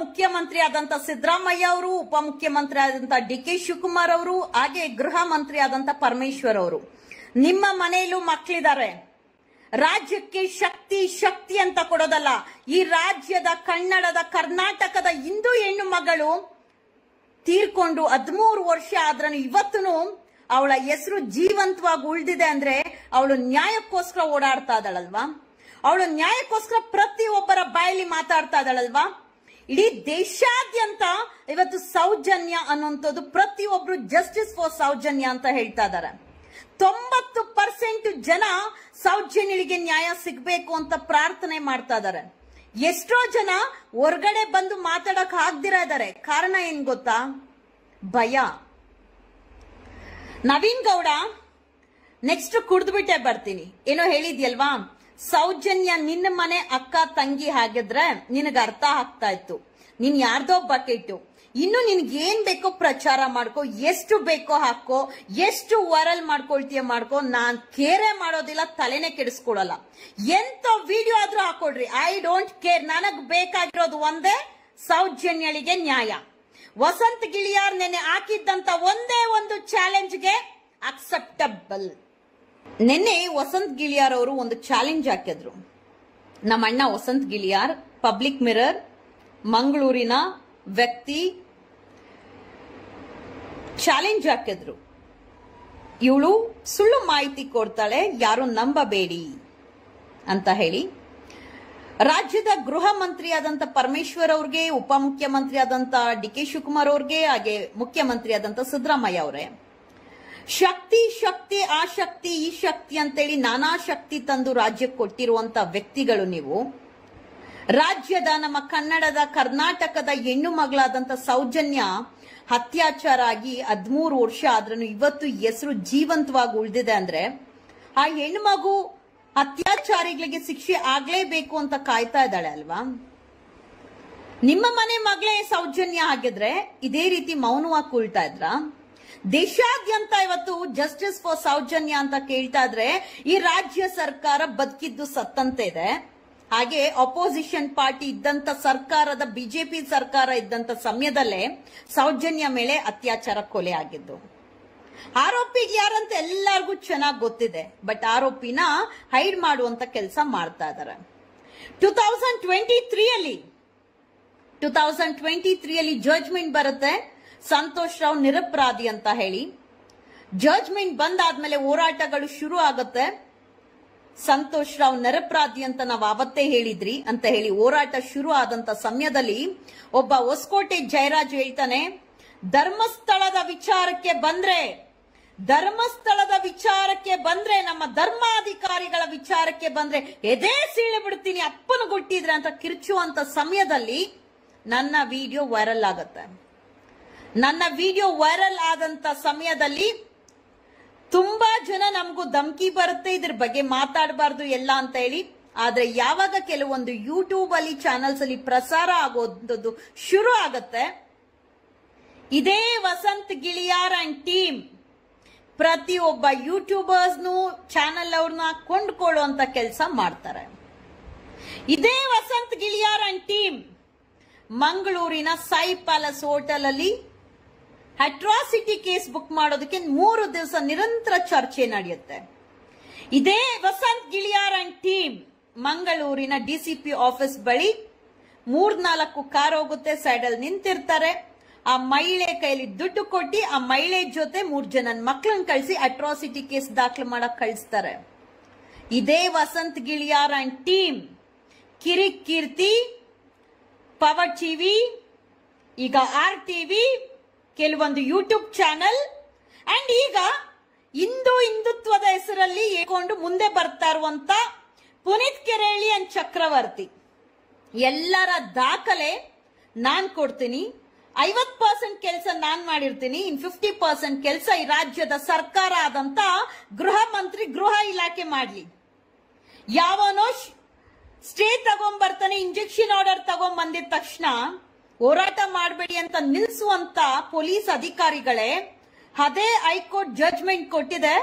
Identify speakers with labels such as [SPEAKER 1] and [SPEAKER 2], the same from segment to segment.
[SPEAKER 1] ಮುಖ್ಯಮಂತ್ರಿ ಆದಂತ ಸಿದ್ದರಾಮಯ್ಯ ಅವರು, ಉಪಮುಖ್ಯಮಂತ್ರಿ ಆದಂತ ಡಿ.ಕೆ. ಶಿವಕುಮಾರ್ ಅವರು, ಹಾಗೆ ಗೃಹ ಮಂತ್ರಿ ಆದಂತ ಪರಮೇಶ್ವರ್ ಅವರು. ನಿಮ್ಮ ಮನೆಯಲ್ಲೂ ಮಕ್ಕಳಿದ್ದಾರೆ. ರಾಜ್ಯಕ್ಕೆ ಶಕ್ತಿ ಶಕ್ತಿ ಅಂತ ಕೊಡೋದಲ್ಲ. ಈ ರಾಜ್ಯದ ಕನ್ನಡದ ಕರ್ನಾಟಕದ ಹಿಂದೂ ಹೆಣ್ಣು ಮಗಳು ತೀರ್ಕೊಂಡು 13 ವರ್ಷ ಆದ್ರೂ ಇವತ್ತು ಅವಳ ಹೆಸರು ಜೀವಂತವಾಗಿ ಉಳಿದಿದೆ ಅಂದ್ರೆ ಅವಳು ನ್ಯಾಯಕ್ಕೋಸ್ಕರ ಓಡಾಡ್ತಾ ಇದ್ದಾಳಲ್ವಾ? ಅವಳು ನ್ಯಾಯಕ್ಕೋಸ್ಕರ ಪ್ರತಿಯೊಬ್ಬರ ಬಾಯಲ್ಲಿ ಮಾತಾಡ್ತಾ ಇದ್ದಾಳಲ್ವಾ? ಇಡೀ ದೇಶಾದ್ಯಂತ ಇವತ್ತು ಸೌಜನ್ಯ ಅನ್ನುವಂಥದ್ದು ಪ್ರತಿಯೊಬ್ರು ಜಸ್ಟಿಸ್ ಫಾರ್ ಸೌಜನ್ಯ ಅಂತ ಹೇಳ್ತಾ ಇದ್ದಾರೆ. 90% ಜನ ಸೌಜನ್ಯಳಿಗೆ ನ್ಯಾಯ ಸಿಗಬೇಕು ಅಂತ ಪ್ರಾರ್ಥನೆ ಮಾಡ್ತಾ ಇದ್ದಾರೆ. ಎಷ್ಟೋ ಜನ ಹೊರಗಡೆ ಬಂದು ಮಾತಾಡಕ್ ಆಗದಿರಾ ಇದ್ದಾರೆ. ಕಾರಣ ಏನ್ ಗೊತ್ತಾ? ಭಯ. ನವೀನ್ ಗೌಡ ನೆಕ್ಸ್ಟ್ ಕುಡ್ದ್ಬಿಟ್ಟೆ ಬರ್ತೀನಿ ಏನೋ ಹೇಳಿದ್ಯಲ್ವಾ, ಸೌಜನ್ಯ ನಿನ್ನ ಮನೆ ಅಕ್ಕ ತಂಗಿ ಹಾಗಿದ್ರೆ ನಿನಗೆ ಅರ್ಥ ಆಗ್ತಾ ಇತ್ತು. ನೀನ್ ಯಾರ್ದೋ ಬಕೆಟ್. ಇನ್ನು ನಿನ್ಗೆ ಏನ್ ಬೇಕೋ ಪ್ರಚಾರ ಮಾಡ್ಕೋ, ಎಷ್ಟು ಬೇಕೋ ಹಾಕೋ, ಎಷ್ಟು ವೈರಲ್ ಮಾಡ್ಕೊಳ್ತೀಯ ಮಾಡ್ಕೋ. ನಾನ್ ಕೇರೆ ಮಾಡೋದಿಲ್ಲ, ತಲೆನೇ ಕೆಡಿಸ್ಕೊಳಲ್ಲ. ಎಂತ ವಿಡಿಯೋ ಆದ್ರೂ ಹಾಕೊಡ್ರಿ, ಐ ಡೋಂಟ್ ಕೇರ್. ನನಗ್ ಬೇಕಾಗಿರೋದು ಒಂದೇ, ಸೌಜನ್ಯಳಿಗೆ ನ್ಯಾಯ. ವಸಂತ್ ಗಿಳಿಯಾರ್ ನೆನ್ನೆ ಹಾಕಿದ್ದಂತ ಒಂದೇ ಒಂದು ಚಾಲೆಂಜ್ಗೆ ಅಕ್ಸೆಪ್ಟಬಲ್. ನಿನ್ನೆ ವಸಂತ್ ಗಿಳಿಯಾರ್ ಅವರು ಒಂದು ಚಾಲೆಂಜ್ ಹಾಕಿದ್ರು. ನಮ್ಮ ಅಣ್ಣ ವಸಂತ್ ಗಿಳಿಯಾರ್ ಪಬ್ಲಿಕ್ ಮಿರರ್ ಮಂಗಳೂರಿನ ವ್ಯಕ್ತಿ ಚಾಲೆಂಜ್ ಹಾಕಿದ್ರು. ಇವಳು ಸುಳ್ಳು ಮಾಹಿತಿ ಕೊಡ್ತಾಳೆ, ಯಾರು ನಂಬಬೇಡಿ ಅಂತ ಹೇಳಿ. ರಾಜ್ಯದ ಗೃಹ ಮಂತ್ರಿ ಆದಂತ ಪರಮೇಶ್ವರ್ ಅವ್ರಿಗೆ, ಉಪಮುಖ್ಯಮಂತ್ರಿ ಆದಂತ ಡಿ.ಕೆ. ಶಿವಕುಮಾರ್ ಅವ್ರಿಗೆ, ಹಾಗೆ ಮುಖ್ಯಮಂತ್ರಿ ಆದಂತ ಸಿದ್ದರಾಮಯ್ಯ ಅವರೇ ಶಕ್ತಿ ಶಕ್ತಿ ಆ ಶಕ್ತಿ ಈ ಶಕ್ತಿ ಅಂತೇಳಿ ನಾನಾ ಶಕ್ತಿ ತಂದು ರಾಜ್ಯಕ್ಕೆ ಕೊಟ್ಟಿರುವಂತ ವ್ಯಕ್ತಿಗಳು ನೀವು. ರಾಜ್ಯದ ನಮ್ಮ ಕನ್ನಡದ ಕರ್ನಾಟಕದ ಹೆಣ್ಣು ಮಗಳಾದಂತ ಸೌಜನ್ಯ ಅತ್ಯಾಚಾರ ಆಗಿ 13 ವರ್ಷ ಆದ್ರೂ ಇವತ್ತು ಹೆಸರು ಜೀವಂತವಾಗಿ ಉಳಿದಿದೆ ಅಂದ್ರೆ ಆ ಹೆಣ್ಣು ಮಗು ಅತ್ಯಾಚಾರಿಗಳಿಗೆ ಶಿಕ್ಷೆ ಆಗ್ಲೇಬೇಕು ಅಂತ ಕಾಯ್ತಾ ಇದ್ದಾಳೆ ಅಲ್ವಾ? ನಿಮ್ಮ ಮನೆ ಮಗಳೇ ಸೌಜನ್ಯ ಆಗಿದ್ರೆ ಇದೇ ರೀತಿ ಮೌನವಾಗಿ ಕೂಳ್ತಾ ಇದ್ರ? ದೇಶಾದ್ಯಂತ ಇವತ್ತು ಜಸ್ಟಿಸ್ ಫಾರ್ ಸೌಜನ್ಯ ಅಂತ ಕೇಳ್ತಾ ಇದ್ರೆ ಈ ರಾಜ್ಯ ಸರ್ಕಾರ ಬದುಕಿದ್ದು ಸತ್ತಂತೆ ಇದೆ. ಹಾಗೆ ಅಪೋಸಿಷನ್ ಪಾರ್ಟಿ ಇದ್ದಂತ ಸರ್ಕಾರದ ಬಿಜೆಪಿ ಸರ್ಕಾರ ಇದ್ದಂತ ಸಮಯದಲ್ಲೇ ಸೌಜನ್ಯ ಮೇಲೆ ಅತ್ಯಾಚಾರ ಕೊಲೆ ಆಗಿದ್ದು. ಆರೋಪಿಗೆ ಯಾರಂತ ಎಲ್ಲರಿಗೂ ಚೆನ್ನಾಗಿ ಗೊತ್ತಿದೆ. ಬಟ್ ಆರೋಪಿನ ಹೈಡ್ ಮಾಡುವಂತ ಕೆಲಸ ಮಾಡ್ತಾ ಇದ್ದಾರೆ. 2023 ಅಲ್ಲಿ ಜಡ್ಜ್ಮೆಂಟ್ ಬರುತ್ತೆ, ಸಂತೋಷ್ ರಾವ್ ನಿರಪರಾಧಿ ಅಂತ ಹೇಳಿ. ಜಡ್ಜ್ಮೆಂಟ್ ಬಂದಾದ್ಮೇಲೆ ಹೋರಾಟಗಳು ಶುರು ಆಗುತ್ತೆ. ಸಂತೋಷ್ ರಾವ್ ನಿರಪರಾಧಿ ಅಂತ ನಾವು ಅವತ್ತೇ ಹೇಳಿದ್ರಿ ಅಂತ ಹೇಳಿ ಹೋರಾಟ ಶುರು ಆದಂತ ಸಮಯದಲ್ಲಿ ಒಬ್ಬ ಹೊಸಕೋಟೆ ಜಯರಾಜ್ ಹೇಳ್ತಾನೆ, ಧರ್ಮಸ್ಥಳದ ವಿಚಾರಕ್ಕೆ ಬಂದ್ರೆ ನಮ್ಮ ಧರ್ಮಾಧಿಕಾರಿಗಳ ವಿಚಾರಕ್ಕೆ ಬಂದ್ರೆ ಎದೆ ಸೀಳಿ ಬಿಡ್ತೀನಿ ಅಪ್ಪನ ಗುಟ್ಟಿದ್ರೆ ಅಂತ ಕಿರ್ಚುವಂತ ಸಮಯದಲ್ಲಿ ನನ್ನ ವಿಡಿಯೋ ವೈರಲ್ ಆಗುತ್ತೆ. ನನ್ನ ವಿಡಿಯೋ ವೈರಲ್ ಆದಂತ ಸಮಯದಲ್ಲಿ ತುಂಬಾ ಜನ ನಮಗೂ ಧಮಕಿ ಬರುತ್ತೆ, ಇದ್ರ ಬಗ್ಗೆ ಮಾತಾಡಬಾರ್ದು ಎಲ್ಲ ಅಂತ ಹೇಳಿ. ಆದ್ರೆ ಯಾವಾಗ ಕೆಲವೊಂದು ಯೂಟ್ಯೂಬ್ ಅಲ್ಲಿ ಚಾನೆಲ್ಸ್ ಅಲ್ಲಿ ಪ್ರಸಾರ ಆಗೋದು ಶುರು ಆಗತ್ತೆ, ಇದೇ ವಸಂತ್ ಗಿಳಿಯಾರ್ ಅಂಡ್ ಟೀಮ್ ಪ್ರತಿಯೊಬ್ಬ ಯೂಟ್ಯೂಬರ್ಸ್ನು ಚಾನೆಲ್ ಅವ್ರನ್ನ ಕೊಂಡ್ಕೊಳ್ಳುವಂತ ಕೆಲಸ ಮಾಡ್ತಾರೆ. ಇದೇ ವಸಂತ್ ಗಿಳಿಯಾರ್ ಅಂಡ್ ಟೀಮ್ ಮಂಗಳೂರಿನ ಸೈ ಪ್ಯಾಲೇಸ್ ಹೋಟೆಲ್ ಅಲ್ಲಿ ಅಟ್ರಾಸಿಟಿ ಕೇಸ್ ಬುಕ್ ಮಾಡೋದಕ್ಕೆ 3 ದಿವಸ ನಿರಂತರ ಚರ್ಚೆ ನಡೆಯುತ್ತೆ. ಇದೇ ವಸಂತ್ ಗಿಳಿಯಾರ್ ಅಂಡ್ ಟೀಮ್ ಮಂಗಳೂರಿನ ಡಿಸಿಪಿ ಆಫೀಸ್ ಬಳಿ 3-4 ಕಾರ್ ಹೋಗುತ್ತೆ, ಸೈಡ್ ಅಲ್ಲಿ ನಿಂತಿರ್ತಾರೆ. ಆ ಮಹಿಳೆ ಕೈಲಿ ದುಡ್ಡು ಕೊಟ್ಟಿ ಆ ಮಹಿಳೆ ಜೊತೆ 3 ಜನ ಮಕ್ಕಳನ್ನ ಕಳಿಸಿ ಅಟ್ರಾಸಿಟಿ ಕೇಸ್ ದಾಖಲು ಮಾಡಕ್ ಕಳಿಸ್ತಾರೆ. ಇದೇ Vasanth Giliyar and team Kirik Keerthi, power TV, ಈಗ RTV, ಕೆಲವೊಂದು ಯೂಟ್ಯೂಬ್ ಚಾನೆಲ್ ಅಂಡ್ ಈಗ ಹಿಂದುತ್ವದ ಹೆಸರಲ್ಲಿ ಏಕೊಂಡು ಮುಂದೆ ಬರ್ತಾ ಇರುವಂತ ಪುನೀತ್ ಕೆರೆಹಳ್ಳಿ ಅಂಡ್ ಚಕ್ರವರ್ತಿ ಎಲ್ಲರ ದಾಖಲೆ ನಾನ್ ಕೊಡ್ತೀನಿ. 50% ಕೆಲಸ ನಾನ್ ಮಾಡಿರ್ತೀನಿ, ಇನ್ 50% ಕೆಲಸ ಈ ರಾಜ್ಯದ ಸರ್ಕಾರ ಆದಂತ ಗೃಹ ಮಂತ್ರಿ ಗೃಹ ಇಲಾಖೆ ಮಾಡ್ಲಿ. ಯಾವನೋ ಸ್ಟೇ ತಗೊಂಡ್ಬರ್ತಾನೆ, ಇಂಜೆಕ್ಷನ್ ಆರ್ಡರ್ ತಗೊಂಡ್ ಬಂದಿದ ತಕ್ಷಣ ಹೋರಾಟ ಮಾಡಬೇಡಿ ಅಂತ ನಿಲ್ಲಿಸುವಂತ ಪೊಲೀಸ್ ಅಧಿಕಾರಿಗಳೇ ಅದೇ ಹೈಕೋರ್ಟ್ ಜಡ್ಜ್ಮೆಂಟ್ ಕೊಟ್ಟಿದೆ.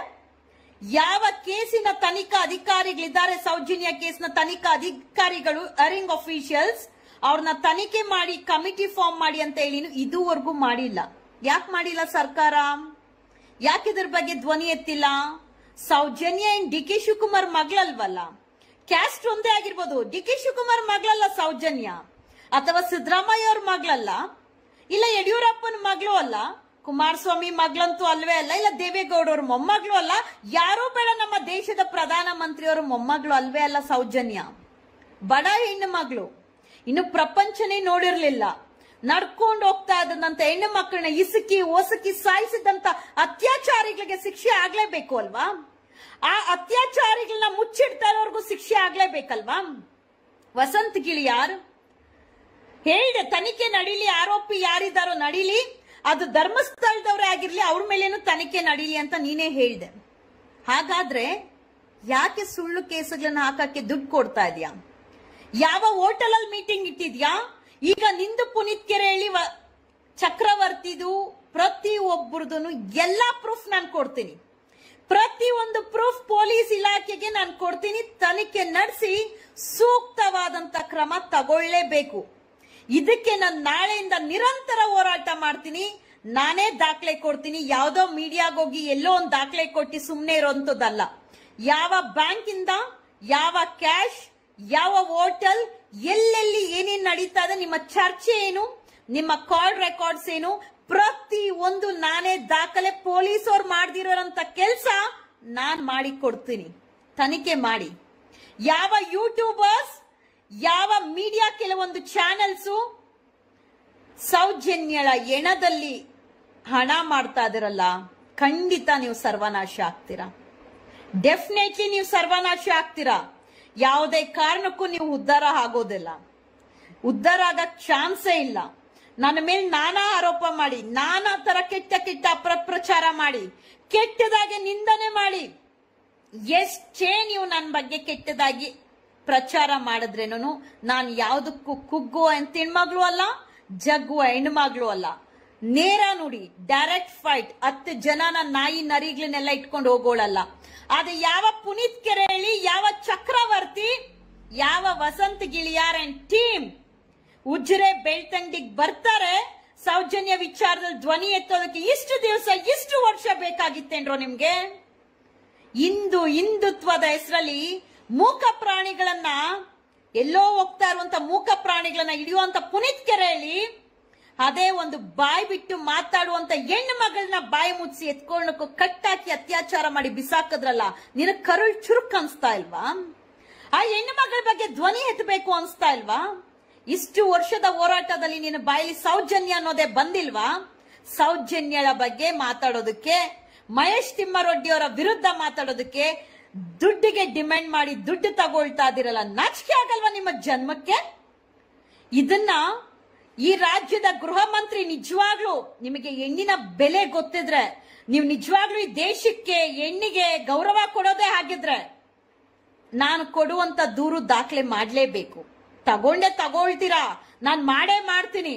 [SPEAKER 1] ಯಾವ ಕೇಸಿನ ತನಿಖಾ ಅಧಿಕಾರಿಗಳಿದ್ದಾರೆ, ಸೌಜನ್ಯ ಕೇಸ್ನ ತನಿಖಾ ಅಧಿಕಾರಿಗಳು, ಅರಿಂಗ್ ಅಫಿಷಿಯಲ್ಸ್, ಅವ್ರನ್ನ ತನಿಖೆ ಮಾಡಿ ಕಮಿಟಿ ಫಾರ್ಮ್ ಮಾಡಿ ಅಂತ ಹೇಳಿ ಇದುವರೆಗೂ ಮಾಡಿಲ್ಲ. ಯಾಕೆ ಮಾಡಿಲ್ಲ ಸರ್ಕಾರ? ಯಾಕೆ ಇದ್ರ ಬಗ್ಗೆ ಧ್ವನಿ ಎತ್ತಿಲ್ಲ? ಸೌಜನ್ಯ ಏನ್ ಡಿ ಕೆ ಶಿವಕುಮಾರ್ ಮಗಳಲ್ವಲ್ಲ, ಕ್ಯಾಸ್ಟ್ ಒಂದೇ ಆಗಿರ್ಬೋದು. ಡಿ ಕೆ ಶಿವಕುಮಾರ್ ಮಗಳಲ್ಲ ಸೌಜನ್ಯ, ಅಥವಾ ಸಿದ್ದರಾಮಯ್ಯ ಅವ್ರ ಮಗಳಲ್ಲ, ಇಲ್ಲ ಯಡಿಯೂರಪ್ಪನ ಮಗಳು ಅಲ್ಲ, ಕುಮಾರಸ್ವಾಮಿ ಮಗಳಂತೂ ಅಲ್ವೇ ಅಲ್ಲ, ಇಲ್ಲ ದೇವೇಗೌಡವ್ರ ಮೊಮ್ಮಗಳು ಅಲ್ಲ, ಯಾರೂ ಬೇಡ ನಮ್ಮ ದೇಶದ ಪ್ರಧಾನ ಮಂತ್ರಿಯವರ ಮೊಮ್ಮಗಳು ಅಲ್ವೇ ಅಲ್ಲ ಸೌಜನ್ಯ. ಬಡ ಹೆಣ್ಣು ಮಗಳು, ಇನ್ನು ಪ್ರಪಂಚನೇ ನೋಡಿರ್ಲಿಲ್ಲ. ನಡ್ಕೊಂಡು ಹೋಗ್ತಾ ಇದ್ದಂತ ಹೆಣ್ಣು ಮಕ್ಕಳನ್ನ ಇಸುಕಿ ಒಸಕಿ ಸಾಯಿಸಿದಂತ ಅತ್ಯಾಚಾರಿಗಳಿಗೆ ಶಿಕ್ಷೆ ಆಗ್ಲೇಬೇಕು ಅಲ್ವಾ? ಆ ಅತ್ಯಾಚಾರಿಗಳನ್ನ ಮುಚ್ಚಿಡ್ತಾ ಇರೋರ್ಗೂ ಶಿಕ್ಷೆ ಆಗ್ಲೇಬೇಕಲ್ವಾ? ವಸಂತ್ ಗಿಳಿಯಾರ್ ಹೇಳಿದೆ, ತನಿಖೆ ನಡೀಲಿ, ಆರೋಪಿ ಯಾರಿದ್ದಾರೋ ನಡೀಲಿ, ಅದು ಧರ್ಮಸ್ಥಳದವರೇ ಆಗಿರ್ಲಿ, ಅವ್ರ ಮೇಲೇನು ತನಿಖೆ ನಡೀಲಿ ಅಂತ ನೀನೇ ಹೇಳಿದೆ. ಹಾಗಾದ್ರೆ ಯಾಕೆ ಸುಳ್ಳು ಕೇಸುಗಳನ್ನ ಹಾಕಕ್ಕೆ ದುಡ್ಡು ಕೊಡ್ತಾ ಇದೀಯಾ? ಯಾವ ಹೋಟೆಲ್ ಅಲ್ಲಿ ಮೀಟಿಂಗ್ ಇಟ್ಟಿದ್ಯಾ? ಈಗ ನಿಂದು ಪುನೀತ್ ಕೆರೆಹಳ್ಳಿ ಚಕ್ರವರ್ತಿದು ಪ್ರತಿ ಒಬ್ಬರದು ಎಲ್ಲಾ ಪ್ರೂಫ್ ನಾನು ಕೊಡ್ತೀನಿ. ಪ್ರತಿ ಒಂದು ಪ್ರೂಫ್ ಪೊಲೀಸ್ ಇಲಾಖೆಗೆ ನಾನು ಕೊಡ್ತೀನಿ. ತನಿಖೆ ನಡೆಸಿ ಸೂಕ್ತವಾದಂತ ಕ್ರಮ ತಗೊಳ್ಳೇಬೇಕು. ಇದಕ್ಕೆ ನಾನು ನಾಳೆಯಿಂದ ನಿರಂತರ ಹೋರಾಟ ಮಾಡ್ತೀನಿ. ನಾನೇ ದಾಖಲೆ ಕೊಡ್ತೀನಿ. ಯಾವ್ದೋ ಮೀಡಿಯಾಗ ಹೋಗಿ ಎಲ್ಲೋ ಒಂದು ದಾಖಲೆ ಕೊಟ್ಟು ಸುಮ್ಮನೆ ಇರೋಂಥದ್ದಲ್ಲ. ಯಾವ ಬ್ಯಾಂಕ್ ಇಂದ, ಯಾವ ಕ್ಯಾಶ್, ಯಾವ ಹೋಟೆಲ್, ಎಲ್ಲೆಲ್ಲಿ ಏನೇನ್ ನಡೀತಾ ಇದೆ, ನಿಮ್ಮ ಚರ್ಚೆ ಏನು, ನಿಮ್ಮ ಕಾಲ್ ರೆಕಾರ್ಡ್ಸ್ ಏನು, ಪ್ರತಿ ಒಂದು ನಾನೇ ದಾಖಲೆ ಪೊಲೀಸ್ ಅವ್ರು ಮಾಡ್ದಿರೋಂತ ಕೆಲಸ ನಾನ್ ಮಾಡಿ ಕೊಡ್ತೀನಿ. ತನಿಖೆ ಮಾಡಿ. ಯಾವ ಯೂಟ್ಯೂಬರ್ಸ್, ಯಾವ ಮೀಡಿಯಾ, ಕೆಲವೊಂದು ಚಾನೆಲ್ಸು ಸೌಜನ್ಯಳ ಎಣದಲ್ಲಿ ಹಣ ಮಾಡ್ತಾ ಇದಿರಲ್ಲ, ಖಂಡಿತ ನೀವು ಸರ್ವನಾಶ ಆಗ್ತೀರಾ. ಡೆಫಿನೆಟ್ಲಿ ನೀವು ಸರ್ವನಾಶ ಆಗ್ತೀರಾ. ಯಾವುದೇ ಕಾರಣಕ್ಕೂ ನೀವು ಉದ್ಧಾರ ಆಗೋದಿಲ್ಲ. ಉದ್ಧಾರ ಆಗಕ್ ಚಾನ್ಸೇ ಇಲ್ಲ. ನನ್ನ ಮೇಲೆ ನಾನಾ ಆರೋಪ ಮಾಡಿ, ನಾನಾ ತರ ಕೆಟ್ಟ ಕೆಟ್ಟ ಅಪಪ್ರಚಾರ ಮಾಡಿ, ಕೆಟ್ಟದಾಗಿ ನಿಂದನೆ ಮಾಡಿ, ಎಷ್ಟೇ ನೀವು ನನ್ನ ಬಗ್ಗೆ ಕೆಟ್ಟದಾಗಿ ಪ್ರಚಾರ ಮಾಡಿದ್ರೇನು ನಾನು ಯಾವುದಕ್ಕೂ ಕುಗ್ಗುವ ಹೆಣ್ಮಗಳು ಅಲ್ಲ, ಜಗ್ಗುವ ಹೆಣ್ಮಗಳು ಅಲ್ಲ. ನೇರ ನುಡಿ, ಡೈರೆಕ್ಟ್ ಫೈಟ್. 10 ಜನನ ನಾಯಿ ನರಿಗಳನ್ನೆಲ್ಲ ಇಟ್ಕೊಂಡು ಹೋಗೋಳಲ್ಲ. ಆದ್ರೆ ಯಾವ ಪುನೀತ್ ಕೆರೆಹಳ್ಳಿ, ಯಾವ ಚಕ್ರವರ್ತಿ, ಯಾವ ವಸಂತ್ ಗಿಳಿಯಾರ್ ಅಂಡ್ ಟೀಮ್ ಉಜ್ರೆ ಬೆಳ್ತಂಗಡಿಗೆ ಬರ್ತಾರೆ ಸೌಜನ್ಯ ವಿಚಾರದಲ್ಲಿ ಧ್ವನಿ ಎತ್ತೋದಕ್ಕೆ ಇಷ್ಟು ದಿವಸ, ಇಷ್ಟು ವರ್ಷ ಬೇಕಾಗಿತ್ತೇನ್ರೋ ನಿಮ್ಗೆ? ಹಿಂದುತ್ವದ ಹೆಸರಲ್ಲಿ ಮೂಕ ಪ್ರಾಣಿಗಳನ್ನ, ಎಲ್ಲೋ ಹೋಗ್ತಾ ಇರುವಂತ ಮೂಕ ಪ್ರಾಣಿಗಳನ್ನ ಹಿಡಿಯುವಂತ ಪುನೀತ್ ಕೆರೆಹಳ್ಳಿ ಅದೇ ಒಂದು ಬಾಯಿ ಬಿಟ್ಟು ಮಾತಾಡುವಂತ ಹೆಣ್ಣು ಮಗಳನ್ನ ಬಾಯಿ ಮುಚ್ಚಿ ಎತ್ಕೊಳ್ಳೋಕೆ ಕಟ್ಟಾಕಿ ಅತ್ಯಾಚಾರ ಮಾಡಿ ಬಿಸಾಕದ್ರಲ್ಲ, ನಿನಗ್ ಕರುಳ್ ಚುರುಕ್ ಅನ್ಸ್ತಾ ಇಲ್ವಾ? ಆ ಹೆಣ್ಣು ಮಗಳ ಬಗ್ಗೆ ಧ್ವನಿ ಎತ್ತಬೇಕು ಅನ್ಸ್ತಾ ಇಲ್ವಾ? ಇಷ್ಟು ವರ್ಷದ ಹೋರಾಟದಲ್ಲಿ ನಿನ್ನ ಬಾಯಲ್ಲಿ ಸೌಜನ್ಯ ಅನ್ನೋದೇ ಬಂದಿಲ್ವಾ? ಸೌಜನ್ಯಳ ಬಗ್ಗೆ ಮಾತಾಡೋದಕ್ಕೆ, ಮಹೇಶ್ ತಿಮ್ಮಾರೆಡ್ಡಿ ಅವರ ವಿರುದ್ಧ ಮಾತಾಡೋದಕ್ಕೆ ದುಡ್ಡಿಗೆ ಡಿಮ್ಯಾಂಡ್ ಮಾಡಿ ದುಡ್ಡು ತಗೊಳ್ತಾ ಇದಿರಲ್ಲ, ನಾಚಿಕೆ ಆಗಲ್ವಾ ನಿಮ್ಮ ಜನ್ಮಕ್ಕೆ? ಇದನ್ನ ಈ ರಾಜ್ಯದ ಗೃಹ ಮಂತ್ರಿ ನಿಜವಾಗ್ಲೂ ನಿಮಗೆ ಹೆಣ್ಣಿನ ಬೆಲೆ ಗೊತ್ತಿದ್ರೆ, ನೀವು ನಿಜವಾಗ್ಲೂ ಈ ದೇಶಕ್ಕೆ ಹೆಣ್ಣಿಗೆ ಗೌರವ ಕೊಡೋದೇ ಆಗಿದ್ರೆ, ನಾನು ಕೊಡುವಂತ ದೂರು ದಾಖಲೆ ಮಾಡ್ಲೇಬೇಕು. ತಗೊಳ್ತೀರಾ, ನಾನ್ ಮಾಡೇ ಮಾಡ್ತೀನಿ.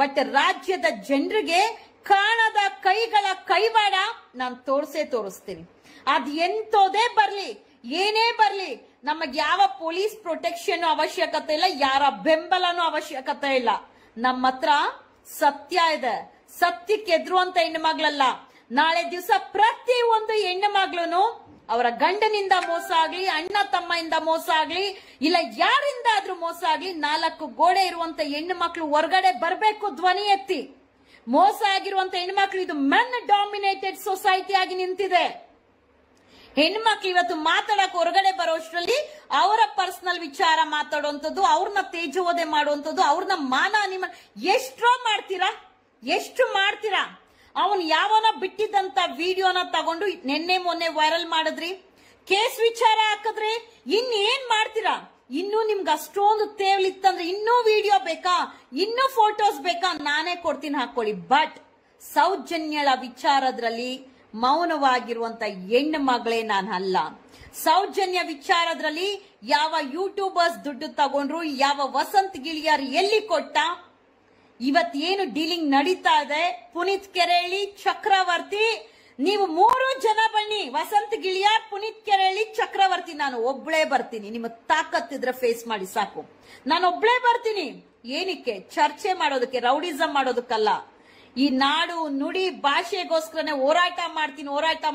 [SPEAKER 1] ಬಟ್ ರಾಜ್ಯದ ಜನರಿಗೆ ಕಾಣದ ಕೈಗಳ ಕೈವಾಡ ನಾನು ತೋರಿಸ್ತೀನಿ. ಅದ್ ಎಂತೋದೇ ಬರ್ಲಿ, ಏನೇ ಬರ್ಲಿ, ನಮಗ್ ಯಾವ ಪೊಲೀಸ್ ಪ್ರೊಟೆಕ್ಷನ್ ಅವಶ್ಯಕತೆ ಇಲ್ಲ, ಯಾರ ಬೆಂಬಲನೂ ಅವಶ್ಯಕತೆ ಇಲ್ಲ. ನಮ್ಮ ಹತ್ರ ಸತ್ಯ ಇದೆ. ಸತ್ಯಕ್ಕೆ ಎದುರುವಂತ ಹೆಣ್ಣು ಮಗಳಲ್ಲ. ನಾಳೆ ದಿವಸ ಪ್ರತಿ ಒಂದು ಹೆಣ್ಣು ಮಗಳು ಅವರ ಗಂಡನಿಂದ ಮೋಸ ಆಗ್ಲಿ, ಅಣ್ಣ ತಮ್ಮಯಿಂದ ಮೋಸ ಆಗ್ಲಿ, ಇಲ್ಲ ಯಾರಿಂದ ಆದ್ರೂ ಮೋಸ ಆಗ್ಲಿ, 4 ಗೋಡೆ ಇರುವಂತ ಹೆಣ್ಣು ಮಕ್ಕಳು ಹೊರಗಡೆ ಬರ್ಬೇಕು ಧ್ವನಿ ಎತ್ತಿ. ಮೋಸ ಆಗಿರುವಂತ ಹೆಣ್ಮಕ್ಳು, ಇದು ಮೆನ್ ಡಾಮಿನೇಟೆಡ್ ಸೊಸೈಟಿ ಆಗಿ ನಿಂತಿದೆ. ಹೆಣ್ಮಕ್ಳು ಇವತ್ತು ಮಾತಾಡಕ್ ಹೊರಗಡೆ ಬರೋಷ್ಟ್ರಲ್ಲಿ ಅವರ ಪರ್ಸನಲ್ ವಿಚಾರ ಮಾತಾಡುವಂಥದ್ದು, ಅವ್ರನ್ನ ತೇಜೋವಧೆ ಮಾಡುವಂಥದ್ದು, ಅವ್ರನ್ನ ಮಾನ ನಿಮ್ಮ ಎಷ್ಟು ಮಾಡ್ತೀರಾ? ಅವನ್ ಯಾವನ ಬಿಟ್ಟಿದ್ದಂತ ವಿಡಿಯೋನ ತಗೊಂಡು ನಿನ್ನೆ ಮೊನ್ನೆ ವೈರಲ್ ಮಾಡಿದ್ರಿ, ಕೇಸ್ ವಿಚಾರ ಹಾಕಿದ್ರಿ, ಇನ್ನೇನ್ ಮಾಡ್ತೀರಾ? ಇನ್ನೂ ನಿಮ್ಗೆ ಅಷ್ಟೊಂದು ತೇವಲಿತ್ತಂದ್ರೆ ಇನ್ನೂ ವಿಡಿಯೋ ಬೇಕಾ, ಇನ್ನೂ ಫೋಟೋಸ್ ಬೇಕಾ? ನಾನೇ ಕೊಡ್ತೀನಿ, ಹಾಕೊಳ್ಳಿ. ಬಟ್ ಸೌಜನ್ಯಳ ವಿಚಾರದಲ್ಲಿ ಮೌನವಾಗಿರುವಂತ ಹೆಣ್ಣು ಮಗಳೇ ನಾನು ಅಲ್ಲ. ಸೌಜನ್ಯ ವಿಚಾರದಲ್ಲಿ ಯಾವ ಯೂಟ್ಯೂಬರ್ಸ್ ದುಡ್ಡು ತಗೊಂಡ್ರು, ಯಾವ ವಸಂತ್ ಗಿಳಿಯಾರ್ ಎಲ್ಲಿ ಕೊಟ್ಟ, ಇವತ್ತೇನು ಡೀಲಿಂಗ್ ನಡೀತಾ ಇದೆ, ಪುನೀತ್ ಕೆರೆಹಳ್ಳಿ, ಚಕ್ರವರ್ತಿ, ನೀವು 3 ಜನ ಬನ್ನಿ. ವಸಂತ್ ಗಿಳಿಯಾರ್, ಪುನೀತ್ ಕೆರೆಹಳ್ಳಿ, ಚಕ್ರವರ್ತಿ. ನಾನು ಒಬ್ಳೇ ಬರ್ತೀನಿ. ನಿಮ್ಮ ತಾಕತ್ತಿದ್ರೆ ಫೇಸ್ ಮಾಡಿ ಸಾಕು. ನಾನು ಒಬ್ಳೇ ಬರ್ತೀನಿ. ಏನಕ್ಕೆ? ಚರ್ಚೆ ಮಾಡೋದಕ್ಕೆ, ರೌಡಿಸಂ ಮಾಡೋದಕ್ಕಲ್ಲ. ಈ ನಾಡು ನುಡಿ ಭಾಷೆಗೋಸ್ಕರನೇ ಹೋರಾಟ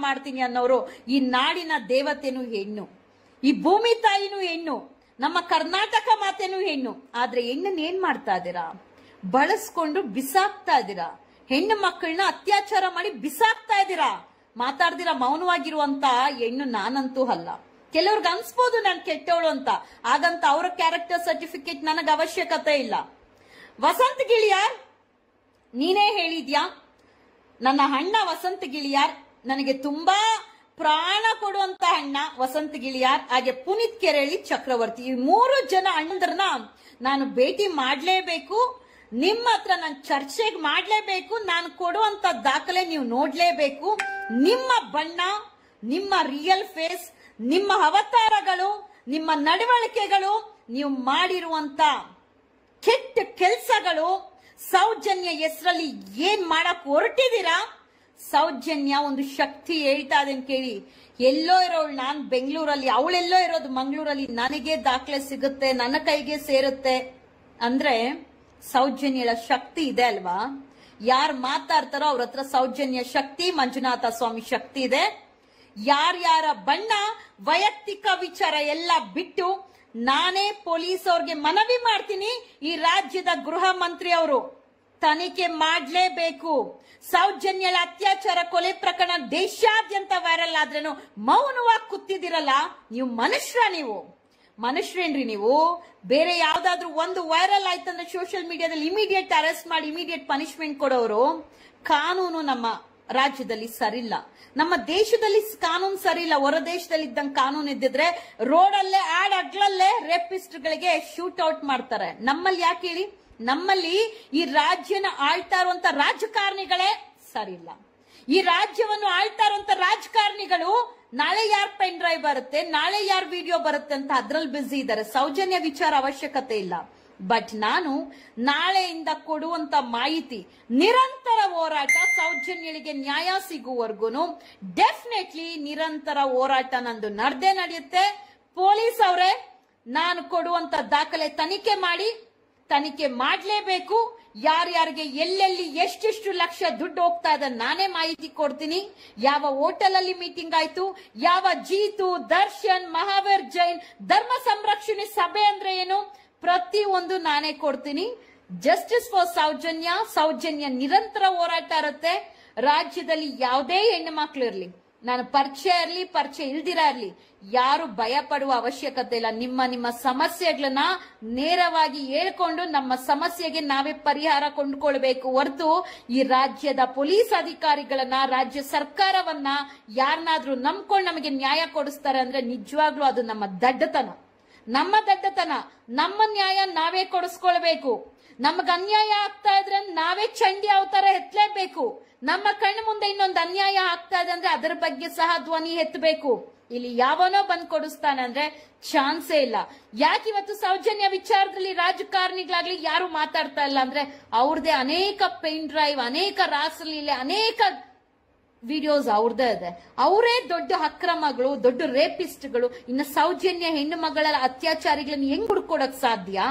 [SPEAKER 1] ಮಾಡ್ತೀನಿ ಅನ್ನೋರು ಈ ನಾಡಿನ ದೇವತೆನೂ ಹೆಣ್ಣು, ಈ ಭೂಮಿ ತಾಯಿನೂ ಹೆಣ್ಣು, ನಮ್ಮ ಕರ್ನಾಟಕ ಮಾತೆನೂ ಹೆಣ್ಣು. ಆದ್ರೆ ಹೆಣ್ಣನ್ನ ಏನ್ ಮಾಡ್ತಾ ಇದ್ದೀರಾ? ಬಳಸ್ಕೊಂಡು ಬಿಸಾಕ್ತಾ ಇದ್ದೀರಾ. ಹೆಣ್ಣು ಮಕ್ಕಳನ್ನ ಅತ್ಯಾಚಾರ ಮಾಡಿ ಬಿಸಾಕ್ತಾ ಇದ್ದೀರಾ. ಮಾತಾಡ್ದಿರಾ ಮೌನವಾಗಿರುವಂತ ಹೆಣ್ಣು ನಾನಂತೂ ಅಲ್ಲ. ಕೆಲವ್ರಿಗೆ ಅನ್ಸ್ಬೋದು ನಾನು ಕೆಟ್ಟವಳು ಅಂತ, ಹಾಗಂತ ಅವರ ಕ್ಯಾರೆಕ್ಟರ್ ಸರ್ಟಿಫಿಕೇಟ್ ನನಗೆ ಅವಶ್ಯಕತೆ ಇಲ್ಲ. ವಸಂತ್ ಗಿಳಿಯಾರ್, ನೀನೇ ಹೇಳಿದ್ಯಾ, ನನ್ನ ಅಣ್ಣ ವಸಂತ್ ಗಿಳಿಯಾರ್ ನನಗೆ ತುಂಬಾ ಪ್ರಾಣ ಕೊಡುವಂತ ಅಣ್ಣ ವಸಂತ್ ಗಿಳಿಯಾರ್, ಹಾಗೆ ಪುನೀತ್ ಕೆರೆಳ್ಳಿ ಚಕ್ರವರ್ತಿ, ಈ 3 ಜನ ಅಣ್ಣಂದ್ರನ್ನ ನಾನು ಭೇಟಿ ಮಾಡ್ಲೇಬೇಕು. ನಿಮ್ಮ ಹತ್ರ ನಾನು ಚರ್ಚೆಗೆ ಮಾಡ್ಲೇಬೇಕು. ನಾನು ಕೊಡುವಂತ ದಾಖಲೆ ನೀವು ನೋಡ್ಲೇಬೇಕು. ನಿಮ್ಮ ಬಣ್ಣ, ನಿಮ್ಮ ರಿಯಲ್ ಫೇಸ್, ನಿಮ್ಮ ಅವತಾರಗಳು, ನಿಮ್ಮ ನಡವಳಿಕೆಗಳು, ನೀವು ಮಾಡಿರುವಂತ ಕೆಟ್ಟ ಕೆಲಸಗಳು, ಸೌಜನ್ಯ ಹೆಸರಲ್ಲಿ ಏನ್ ಮಾಡಕ್ ಹೊರಟಿದ್ದೀರಾ? ಸೌಜನ್ಯ ಒಂದು ಶಕ್ತಿ ಹೇಳ್ತಾ ಇದೆನ್ ಕೇಳಿ. ಎಲ್ಲೋ ಇರೋಳು ನಾನ್ ಬೆಂಗಳೂರಲ್ಲಿ, ಅವಳೆಲ್ಲೋ ಇರೋದು ಮಂಗಳೂರಲ್ಲಿ, ನನಗೆ ದಾಖಲೆ ಸಿಗುತ್ತೆ, ನನ್ನ ಕೈಗೆ ಸೇರುತ್ತೆ ಅಂದ್ರೆ ಸೌಜನ್ಯಳ ಶಕ್ತಿ ಇದೆ ಅಲ್ವಾ? ಯಾರು ಮಾತಾಡ್ತಾರೋ ಅವ್ರ ಹತ್ರ ಸೌಜನ್ಯ ಶಕ್ತಿ, ಮಂಜುನಾಥ ಸ್ವಾಮಿ ಶಕ್ತಿ ಇದೆ. ಯಾರ್ಯಾರ ಬಣ್ಣ, ವೈಯಕ್ತಿಕ ವಿಚಾರ ಎಲ್ಲ ಬಿಟ್ಟು ನಾನೇ ಪೊಲೀಸ್ ಅವ್ರಿಗೆ ಮನವಿ ಮಾಡ್ತೀನಿ, ಈ ರಾಜ್ಯದ ಗೃಹ ಮಂತ್ರಿ ಅವರು ತನಿಖೆ ಮಾಡ್ಲೇಬೇಕು. ಸೌಜನ್ಯಳ ಅತ್ಯಾಚಾರ ಕೊಲೆ ಪ್ರಕರಣ ದೇಶಾದ್ಯಂತ ವೈರಲ್ ಆದ್ರೇನು ಮೌನವಾಗಿ ಕೂತಿದಿರಲ್ಲ, ನೀವು ಮನುಷ್ಯರೇನ್ರಿ ನೀವು? ಬೇರೆ ಯಾವ್ದಾದ್ರು ಒಂದು ವೈರಲ್ ಆಯ್ತಂದ್ರೆ ಸೋಷಿಯಲ್ ಮೀಡಿಯಾದಲ್ಲಿ ಇಮಿಡಿಯೇಟ್ ಅರೆಸ್ಟ್ ಮಾಡಿ ಇಮಿಡಿಯೇಟ್ ಪನಿಷ್ಮೆಂಟ್ ಕೊಡೋರು. ಕಾನೂನು ನಮ್ಮ ರಾಜ್ಯದಲ್ಲಿ ಸರಿಲ್ಲ, ನಮ್ಮ ದೇಶದಲ್ಲಿ ಕಾನೂನು ಸರಿಯಿಲ್ಲ. ಹೊರ ದೇಶದಲ್ಲಿ ಇದ್ದಂಗೆ ಕಾನೂನು ಇದ್ದಿದ್ರೆ ರೋಡಲ್ಲೇ ಅಗ್ಲಲ್ಲೇ ರೇಪಿಸ್ಟ್ಗಳಿಗೆ ಶೂಟ್ ಔಟ್ ಮಾಡ್ತಾರೆ. ನಮ್ಮಲ್ಲಿ ಯಾಕೆ ಹೇಳಿ? ನಮ್ಮಲ್ಲಿ ಈ ರಾಜ್ಯನ ಆಳ್ತಾ ಇರುವಂತ ರಾಜಕಾರಣಿಗಳೇ ಸರಿಯಿಲ್ಲ. ಈ ರಾಜ್ಯವನ್ನು ಆಳ್ತಾ ಇರುವಂತ ರಾಜಕಾರಣಿಗಳು ನಾಳೆ ಯಾರ್ ಪೆನ್ ಡ್ರೈವ್ ಬರುತ್ತೆ, ನಾಳೆ ಯಾರ್ ವಿಡಿಯೋ ಬರುತ್ತೆ ಅಂತ ಅದ್ರಲ್ಲಿ ಬ್ಯುಸಿ ಇದ್ದಾರೆ. ಸೌಜನ್ಯ ವಿಚಾರ ಅವಶ್ಯಕತೆ ಇಲ್ಲ. ಬಟ್ ನಾನು ನಾಳೆಯಿಂದ ಕೊಡುವಂತ ಮಾಹಿತಿ, ನಿರಂತರ ಹೋರಾಟ, ಸೌಜನ್ಯಳಿಗೆ ನ್ಯಾಯ ಸಿಗುವವರೆಗೂ ಡೆಫಿನೆಟ್ಲಿ ನಿರಂತರ ಹೋರಾಟ ನಂದು ನಡೆಯುತ್ತೆ. ಪೊಲೀಸ್ ಅವರೇ, ನಾನು ಕೊಡುವಂತ ದಾಖಲೆ ತನಿಖೆ ಮಾಡ್ಲೇಬೇಕು. ಯಾರ್ಯಾರಿಗೆ ಎಲ್ಲೆಲ್ಲಿ ಎಷ್ಟೆಷ್ಟು ಲಕ್ಷ ದುಡ್ಡು ಹೋಗ್ತಾ ಇದೆ ನಾನೇ ಮಾಹಿತಿ ಕೊಡ್ತೀನಿ. ಯಾವ ಹೋಟೆಲ್ ಅಲ್ಲಿ ಮೀಟಿಂಗ್ ಆಯ್ತು, ಯಾವ ಜೀತು, ದರ್ಶನ್, ಮಹಾವೀರ್ ಜೈನ್ ಧರ್ಮ ಸಂರಕ್ಷಣೆ ಸಭೆ ಅಂದ್ರೆ ಏನು, ಪ್ರತಿಯೊಂದು ನಾನೇ ಕೊಡ್ತೀನಿ. ಜಸ್ಟಿಸ್ ಫಾರ್ ಸೌಜನ್ಯ ನಿರಂತರ ಹೋರಾಟ ಇರುತ್ತೆ. ರಾಜ್ಯದಲ್ಲಿ ಯಾವುದೇ ಹೆಣ್ಣು ಮಕ್ಳು ಇರ್ಲಿ, ನಾನು ಪರಿಚಯ ಇಲ್ದಿರ ಇರ್ಲಿ, ಯಾರು ಭಯ ಪಡುವ ಅವಶ್ಯಕತೆ ಇಲ್ಲ. ನಿಮ್ಮ ಸಮಸ್ಯೆಗಳನ್ನ ನೇರವಾಗಿ ಹೇಳ್ಕೊಂಡು ನಮ್ಮ ಸಮಸ್ಯೆಗೆ ನಾವೇ ಪರಿಹಾರ ಕೊಂಡ್ಕೊಳ್ಬೇಕು ಹೊರತು ಈ ರಾಜ್ಯದ ಪೊಲೀಸ್ ಅಧಿಕಾರಿಗಳನ್ನ, ರಾಜ್ಯ ಸರ್ಕಾರವನ್ನ ಯಾರನ್ನಾದ್ರೂ ನಂಬ್ಕೊಂಡು ನಮಗೆ ನ್ಯಾಯ ಕೊಡಿಸ್ತಾರೆ ಅಂದ್ರೆ ನಿಜವಾಗ್ಲೂ ಅದು ನಮ್ಮ ದಡ್ಡತನ. ನಮ್ಮ ನ್ಯಾಯ ನಾವೇ ಕೊಡಿಸ್ಕೊಳ್ಬೇಕು. ನಮಗ ಅನ್ಯಾಯ ಆಗ್ತಾ ಇದ್ರೆ ನಾವೇ ಚಂಡಿ ಅವತಾರ ಎತ್ತಲೇಬೇಕು. ನಮ್ಮ ಕಣ್ಣು ಮುಂದೆ ಇನ್ನೊಂದು ಅನ್ಯಾಯ ಆಗ್ತಾ ಇದೆ ಅಂದ್ರೆ ಅದರ ಬಗ್ಗೆ ಸಹ ಧ್ವನಿ ಎತ್ತಬೇಕು. ಇಲ್ಲಿ ಯಾವನೋ ಬಂದ್ ಕೊಡಿಸ್ತಾನೆ ಅಂದ್ರೆ ಚಾನ್ಸೇ ಇಲ್ಲ. ಯಾಕೆ ಇವತ್ತು ಸೌಜನ್ಯ ವಿಚಾರದಲ್ಲಿ ರಾಜಕಾರಣಿಗಳಾಗ್ಲಿ ಯಾರು ಮಾತಾಡ್ತಾ ಇಲ್ಲ ಅಂದ್ರೆ ಅವ್ರದೇ ಅನೇಕ ಪೆನ್ ಡ್ರೈವ್, ಅನೇಕ ರಾಸಲೀಲೆ, ಅನೇಕ ವಿಡಿಯೋಸ್ ಅವ್ರದೇ ಇದೆ. ಅವರೇ ದೊಡ್ಡ ಅಕ್ರಮಗಳು, ದೊಡ್ಡ ರೇಪಿಸ್ಟ್ಗಳು. ಇನ್ನು ಸೌಜನ್ಯ ಹೆಣ್ಣು ಮಗಳ ಅತ್ಯಾಚಾರಿಗಳನ್ನ ಹೆಂಗ್ ಹುಡ್ಕೊಡಕ್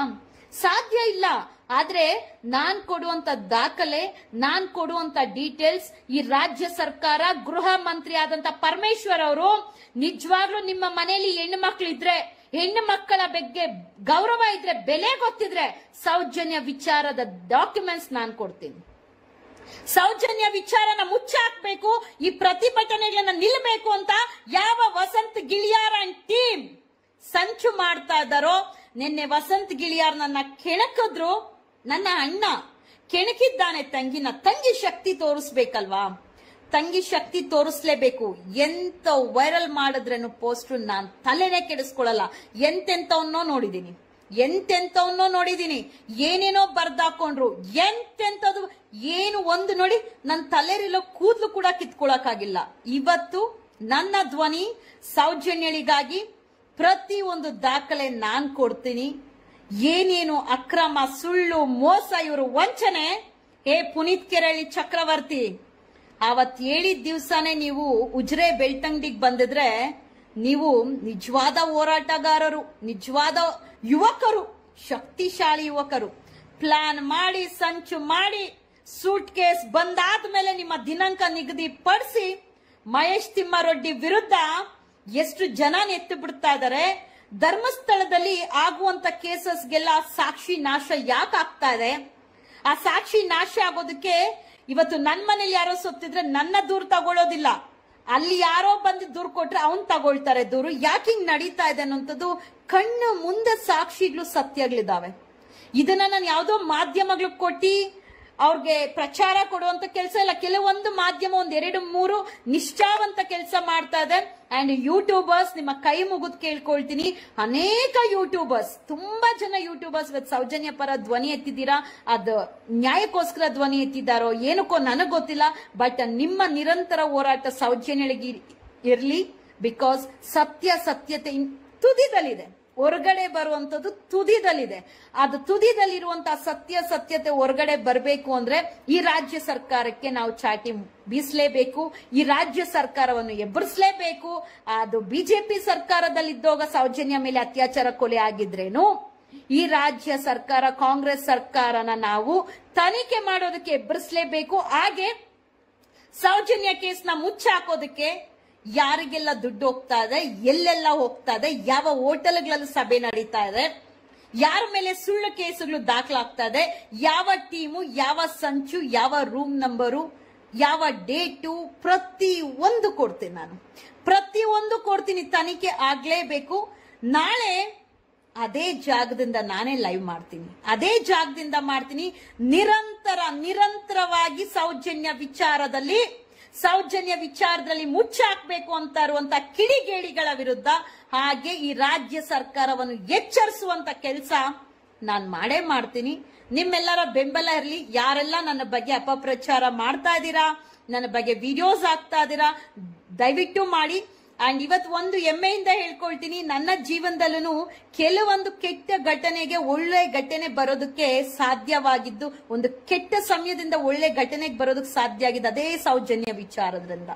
[SPEAKER 1] ಸಾಧ್ಯ ಇಲ್ಲ. ಆದ್ರೆ ನಾನ್ ಕೊಡುವಂತ ದಾಖಲೆ, ನಾನ್ ಕೊಡುವಂತ ಡೀಟೇಲ್ಸ್ ಈ ರಾಜ್ಯ ಸರ್ಕಾರ, ಗೃಹ ಮಂತ್ರಿ ಆದಂತ ಪರಮೇಶ್ವರ್ ಅವರು ನಿಜವಾಗ್ಲೂ ನಿಮ್ಮ ಮನೆಯಲ್ಲಿ ಹೆಣ್ಣು ಮಕ್ಳು ಇದ್ರೆ, ಹೆಣ್ಣು ಮಕ್ಕಳ ಬಗ್ಗೆ ಗೌರವ ಇದ್ರೆ, ಬೆಲೆ ಗೊತ್ತಿದ್ರೆ ಸೌಜನ್ಯ ವಿಚಾರದ ಡಾಕ್ಯುಮೆಂಟ್ಸ್ ನಾನ್ ಕೊಡ್ತೀನಿ. ಸೌಜನ್ಯ ವಿಚಾರನ ಮುಚ್ಚಾಕ್ಬೇಕು, ಈ ಪ್ರತಿಭಟನೆಗಳನ್ನ ನಿಲ್ಲಬೇಕು ಅಂತ ಯಾವ ವಸಂತ್ ಗಿಳಿಯಾರ್ ಅಂಡ್ ಟೀಮ್ ಸಂಚು ಮಾಡ್ತಾ ಇದ್ದಾರೋ. ನಿನ್ನೆ ವಸಂತ್ ಗಿಳಿಯಾರ್ ನನ್ನ ಕೆಣಕಿದ್ರು, ನನ್ನ ಅಣ್ಣ ಕೆಣಕಿದ್ದಾನೆ ತಂಗಿ ಶಕ್ತಿ ತೋರಿಸ್ಬೇಕಲ್ವಾ? ತಂಗಿ ಶಕ್ತಿ ತೋರಿಸ್ಲೇಬೇಕು. ಎಂತ ವೈರಲ್ ಮಾಡಿದ್ರೇನು ಪೋಸ್ಟ್ ನಾನ್ ತಲೆನೇ ಕೆಡಿಸ್ಕೊಳಲ್ಲ. ಎಂತೆಂತವನ್ನೋ ನೋಡಿದೀನಿ, ಏನೇನೋ ಬರ್ದಾಕೊಂಡ್ರು, ಎಂತೆಂತದು ಏನು ಒಂದು ನೋಡಿ ನನ್ನ ತಲೆರಿಲೋ ಕೂದ್ಲು ಕೂಡ ಕಿತ್ಕೊಳಕ್ಕಾಗಿಲ್ಲ. ಇವತ್ತು ನನ್ನ ಧ್ವನಿ ಸೌಜನ್ಯಳಿಗಾಗಿ ಪ್ರತಿ ಒಂದು ದಾಖಲೆ ನಾನ್ ಕೊಡ್ತೀನಿ. ಏನೇನು ಅಕ್ರಮ, ಸುಳ್ಳು, ಮೋಸ, ಇವರು ವಂಚನೆ. ಪುನೀತ್ ಕೆರೆಳ್ಳಿ ಚಕ್ರವರ್ತಿ, ಅವತ್ ಹೇಳಿದ ದಿವ್ಸನೇ ನೀವು ಉಜ್ರೆ ಬೆಳ್ತಂಗಡಿಗೆ ಬಂದಿದ್ರೆ ನೀವು ನಿಜವಾದ ಹೋರಾಟಗಾರರು, ನಿಜವಾದ ಯುವಕರು, ಶಕ್ತಿಶಾಲಿ ಯುವಕರು. ಪ್ಲಾನ್ ಮಾಡಿ ಸಂಚು ಮಾಡಿ ಸೂಟ್ ಕೇಸ್ ಬಂದಾದ್ಮೇಲೆ ನಿಮ್ಮ ದಿನಾಂಕ ನಿಗದಿ ಪಡಿಸಿ ಮಹೇಶ್ ತಿಮ್ಮಾರೆಡ್ಡಿ ವಿರುದ್ಧ ಎಷ್ಟು ಜನ ಎತ್ತು ಬಿಡ್ತಾ ಇದ್ದಾರೆ. ಧರ್ಮಸ್ಥಳದಲ್ಲಿ ಆಗುವಂತ ಕೇಸಸ್ಗೆಲ್ಲ ಸಾಕ್ಷಿ ನಾಶ ಯಾಕೆ ಆಗ್ತಾ ಇದೆ? ಆ ಸಾಕ್ಷಿ ನಾಶ ಆಗೋದಕ್ಕೆ ಇವತ್ತು ನನ್ನ ಮನೇಲಿ ಯಾರೋ ಸೊತ್ತಿದ್ರೆ ನನ್ನ ದೂರು ತಗೊಳ್ಳೋದಿಲ್ಲ, ಅಲ್ಲಿ ಯಾರೋ ಬಂದು ದೂರು ಕೊಟ್ರೆ ಅವನ್ ತಗೊಳ್ತಾರೆ ದೂರು. ಯಾಕೆ ಹಿಂಗ್ ನಡೀತಾ ಇದೆ ಅನ್ನೋಂಥದ್ದು ಕಣ್ಣು ಮುಂದೆ ಸಾಕ್ಷಿಗಳು ಸತ್ಯಗಳಿದಾವೆ. ಇದನ್ನ ನಾನು ಯಾವ್ದೋ ಮಾಧ್ಯಮಗಳಿಗೆ ಕೊಟ್ಟಿ ಅವ್ರಿಗೆ ಪ್ರಚಾರ ಕೊಡುವಂತ ಕೆಲಸ ಇಲ್ಲ. ಕೆಲವೊಂದು ಮಾಧ್ಯಮ ಒಂದ್ 2-3 ನಿಷ್ಠಾವಂತ ಕೆಲಸ ಮಾಡ್ತಾ ಇದೆ. ಅಂಡ್ ಯೂಟ್ಯೂಬರ್ಸ್, ನಿಮ್ಮ ಕೈ ಮುಗಿದು ಕೇಳ್ಕೊಳ್ತೀನಿ, ಅನೇಕ ಯೂಟ್ಯೂಬರ್ಸ್, ತುಂಬಾ ಜನ ಯೂಟ್ಯೂಬರ್ಸ್ ಇವತ್ತು ಸೌಜನ್ಯ ಪರ ಧ್ವನಿ ಎತ್ತಿದ್ದೀರಾ. ಅದು ನ್ಯಾಯಕ್ಕೋಸ್ಕರ ಧ್ವನಿ ಎತ್ತಿದ್ದಾರೋ ಏನಕ್ಕೋ ನನಗ್ ಗೊತ್ತಿಲ್ಲ. ಬಟ್ ನಿಮ್ಮ ನಿರಂತರ ಹೋರಾಟ ಸೌಜನ್ಯಗಳಿಗೆ ಇರ್ಲಿ. ಬಿಕಾಸ್ ಸತ್ಯತೆ ತುದಿದಲ್ಲಿದೆ, ಹೊರಗಡೆ ಬರುವಂತದ್ದು ತುದಿದಲ್ಲಿದೆ. ಅದು ತುದಿದಲ್ಲಿರುವಂತಹ ಸತ್ಯತೆ ಹೊರಗಡೆ ಬರಬೇಕು ಅಂದ್ರೆ ಈ ರಾಜ್ಯ ಸರ್ಕಾರಕ್ಕೆ ನಾವು ಚಾಟಿ ಬೀಸಲೇಬೇಕು, ಈ ರಾಜ್ಯ ಸರ್ಕಾರವನ್ನು ಎಬ್ಬರಿಸಲೇಬೇಕು. ಅದು ಬಿಜೆಪಿ ಸರ್ಕಾರದಲ್ಲಿದ್ದಾಗ ಸೌಜನ್ಯ ಮೇಲೆ ಅತ್ಯಾಚಾರ ಕೊಲೆ ಆಗಿದ್ರೇನು, ಈ ರಾಜ್ಯ ಸರ್ಕಾರ ಕಾಂಗ್ರೆಸ್ ಸರ್ಕಾರನ ನಾವು ತನಿಖೆ ಮಾಡೋದಕ್ಕೆ ಎಬ್ಬರಿಸಲೇಬೇಕು. ಹಾಗೆ ಸೌಜನ್ಯ ಕೇಸ್ನ ಮುಚ್ಚಾಕೋದಕ್ಕೆ ಯಾರಿಗೆಲ್ಲ ದುಡ್ಡು ಹೋಗ್ತಾ ಇದೆ, ಎಲ್ಲೆಲ್ಲ ಹೋಗ್ತಾ ಇದೆ, ಯಾವ ಹೋಟೆಲ್ಗಳಲ್ಲಿ ಸಭೆ ನಡೀತಾ ಇದೆ, ಯಾರ ಮೇಲೆ ಸುಳ್ಳು ಕೇಸುಗಳು ದಾಖಲಾಗ್ತಾ ಇದೆ, ಯಾವ ಟೀಮು, ಯಾವ ಸಂಚು, ಯಾವ ರೂಮ್ ನಂಬರು, ಯಾವ ಡೇಟು, ಪ್ರತಿಯೊಂದು ಕೊಡ್ತೀನಿ ನಾನು, ಪ್ರತಿಯೊಂದು ಕೊಡ್ತೀನಿ. ತನಿಖೆ ಆಗ್ಲೇಬೇಕು. ನಾಳೆ ಅದೇ ಜಾಗದಿಂದ ನಾನೇ ಲೈವ್ ಮಾಡ್ತೀನಿ, ಅದೇ ಜಾಗದಿಂದ ಮಾಡ್ತೀನಿ. ನಿರಂತರವಾಗಿ ಸೌಜನ್ಯ ವಿಚಾರದಲ್ಲಿ ಮುಚ್ಚಾಕ್ಬೇಕು ಅಂತ ಇರುವಂತ ಕಿಡಿಗೇಡಿಗಳ ವಿರುದ್ಧ, ಹಾಗೆ ಈ ರಾಜ್ಯ ಸರ್ಕಾರವನ್ನು ಎಚ್ಚರಿಸುವಂತ ಕೆಲಸ ನಾನ್ ಮಾಡೇ ಮಾಡ್ತೀನಿ. ನಿಮ್ಮೆಲ್ಲರ ಬೆಂಬಲ ಇರಲಿ. ಯಾರೆಲ್ಲ ನನ್ನ ಬಗ್ಗೆ ಅಪಪ್ರಚಾರ ಮಾಡ್ತಾ ಇದ್ದೀರಾ, ನನ್ನ ಬಗ್ಗೆ ವಿಡಿಯೋಸ್ ಹಾಕ್ತಾ ಇದ್ದೀರಾ, ದಯವಿಟ್ಟು ಮಾಡಿ. ಅಂಡ್ ಇವತ್ತು ಒಂದು ಹೆಮ್ಮೆಯಿಂದ ಹೇಳ್ಕೊಳ್ತೀನಿ, ನನ್ನ ಜೀವನದಲ್ಲೂ ಕೆಲವೊಂದು ಕೆಟ್ಟ ಘಟನೆಗೆ ಒಳ್ಳೆ ಘಟನೆ ಬರೋದಕ್ಕೆ ಸಾಧ್ಯವಾಗಿದ್ದು, ಒಂದು ಕೆಟ್ಟ ಸಮಯದಿಂದ ಒಳ್ಳೆ ಘಟನೆಗೆ ಬರೋದಕ್ಕೆ ಸಾಧ್ಯ ಆಗಿದ್ದು ಅದೇ ಸೌಜನ್ಯ ವಿಚಾರದಿಂದ.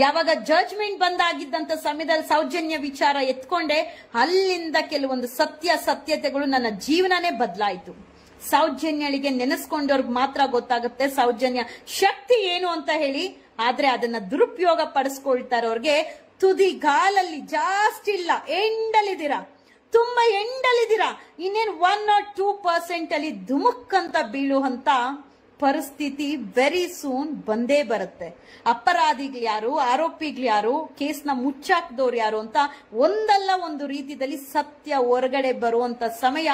[SPEAKER 1] ಯಾವಾಗ ಜಡ್ಜ್ಮೆಂಟ್ ಬಂದಾಗಿದ್ದಂತ ಸಮಯದಲ್ಲಿ ಸೌಜನ್ಯ ವಿಚಾರ ಎತ್ಕೊಂಡೆ, ಅಲ್ಲಿಂದ ಕೆಲವೊಂದು ಸತ್ಯತೆಗಳು ನನ್ನ ಜೀವನನೇ ಬದಲಾಯಿತು. ಸೌಜನ್ಯಳಿಗೆ ನೆನೆಸ್ಕೊಂಡವ್ರಿಗೆ ಮಾತ್ರ ಗೊತ್ತಾಗುತ್ತೆ ಸೌಜನ್ಯ ಶಕ್ತಿ ಏನು ಅಂತ ಹೇಳಿ. ಆದ್ರೆ ಅದನ್ನ ದುರುಪಯೋಗ ಪಡಿಸ್ಕೊಳ್ತಾರವ್ರಿಗೆ ತುದಿಗಾಲಲ್ಲಿ ಜಾಸ್ತಿ ಇಲ್ಲ, ಎಂಡಲಿದ್ದೀರಾ, ತುಂಬಾ ಎಂಡಲಿದ್ದೀರಾ. ಇನ್ನೇನು 1 or 2% ಅಲ್ಲಿ ಧುಮುಕ್ ಅಂತ ಬೀಳುವಂತ ಪರಿಸ್ಥಿತಿ ವೆರಿ ಸೂನ್ ಬಂದೇ ಬರುತ್ತೆ. ಅಪರಾಧಿಗಳು ಯಾರು, ಆರೋಪಿಗಳು ಯಾರು, ಕೇಸ್ನ ಮುಚ್ಚಾಕ್ದವ್ರು ಯಾರು ಅಂತ ಒಂದಲ್ಲ ಒಂದು ರೀತಿಯಲ್ಲಿ ಸತ್ಯ ಹೊರಗಡೆ ಬರುವಂತ ಸಮಯ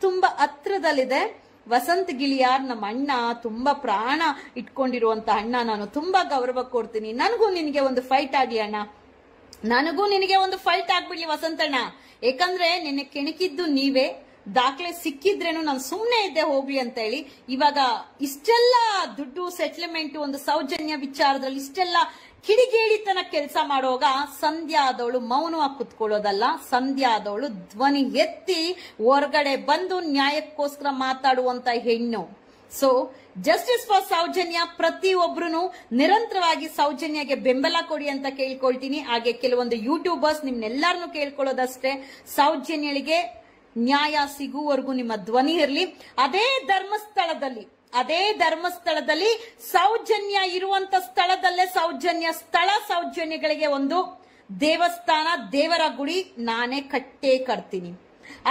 [SPEAKER 1] ತುಂಬಾ ಹತ್ರದಲ್ಲಿದೆ. ವಸಂತ್ ಗಿಳಿಯಾರ್ ನಮ್ಮ ಅಣ್ಣ, ತುಂಬಾ ಪ್ರಾಣ ಇಟ್ಕೊಂಡಿರುವಂತ ಅಣ್ಣ, ನಾನು ತುಂಬಾ ಗೌರವ ಕೊಡ್ತೀನಿ. ನನಗೂ ನಿನಗೆ ಒಂದು ಫೈಟ್ ಆಗ್ಲಿ ಅಣ್ಣ, ನನಗೂ ನಿನಗೆ ಒಂದು ಫೈಟ್ ಆಗ್ಬಿಡ್ಲಿ ವಸಂತಣ್ಣ. ಯಾಕಂದ್ರೆ ನಿನ್ನೆ ಕೆಣಕಿದ್ದು ನೀವೇ, ದಾಖಲೆ ಸಿಕ್ಕಿದ್ರೇನು ನಾನು ಸುಮ್ನೆ ಇದ್ದೆ ಹೋಗ್ಲಿ ಅಂತ ಹೇಳಿ. ಇವಾಗ ಇಷ್ಟೆಲ್ಲ ದುಡ್ಡು ಸೆಟ್ಲ್ಮೆಂಟ್ ಒಂದು ಸೌಜನ್ಯ ವಿಚಾರದಲ್ಲಿ ಇಷ್ಟೆಲ್ಲ ಕಿಡಿಗೇಡಿತನ ಕೆಲಸ ಮಾಡುವಾಗ ಸಂಧ್ಯಾ ಆದವಳು ಮೌನವಾಗಿ ಕುತ್ಕೊಳ್ಳೋದಲ್ಲ, ಸಂಧ್ಯಾ ಆದವಳು ಧ್ವನಿ ಎತ್ತಿ ಹೊರಗಡೆ ಬಂದು ನ್ಯಾಯಕ್ಕೋಸ್ಕರ ಮಾತಾಡುವಂತ ಹೆಣ್ಣು. So justice for Soujanya. ಪ್ರತಿಯೊಬ್ರು ನಿರಂತರವಾಗಿ ಸೌಜನ್ಯಗೆ ಬೆಂಬಲ ಕೊಡಿ ಅಂತ ಕೇಳ್ಕೊಳ್ತೀನಿ. ಹಾಗೆ ಕೆಲವೊಂದು ಯೂಟ್ಯೂಬರ್ಸ್ ನಿಮ್ನೆಲ್ಲಾರನು ಕೇಳ್ಕೊಳ್ಳೋದಷ್ಟೇ, ಸೌಜನ್ಯಳಿಗೆ ನ್ಯಾಯ ಸಿಗುವವರೆಗೂ ನಿಮ್ಮ ಧ್ವನಿ ಇರಲಿ. ಅದೇ ಧರ್ಮಸ್ಥಳದಲ್ಲಿ ಸೌಜನ್ಯ ಇರುವಂತ ಸ್ಥಳದಲ್ಲೇ ಸೌಜನ್ಯಗಳಿಗೆ ಒಂದು ದೇವಸ್ಥಾನ, ದೇವರ ಗುಡಿ ನಾನೇ ಕಟ್ತೀನಿ.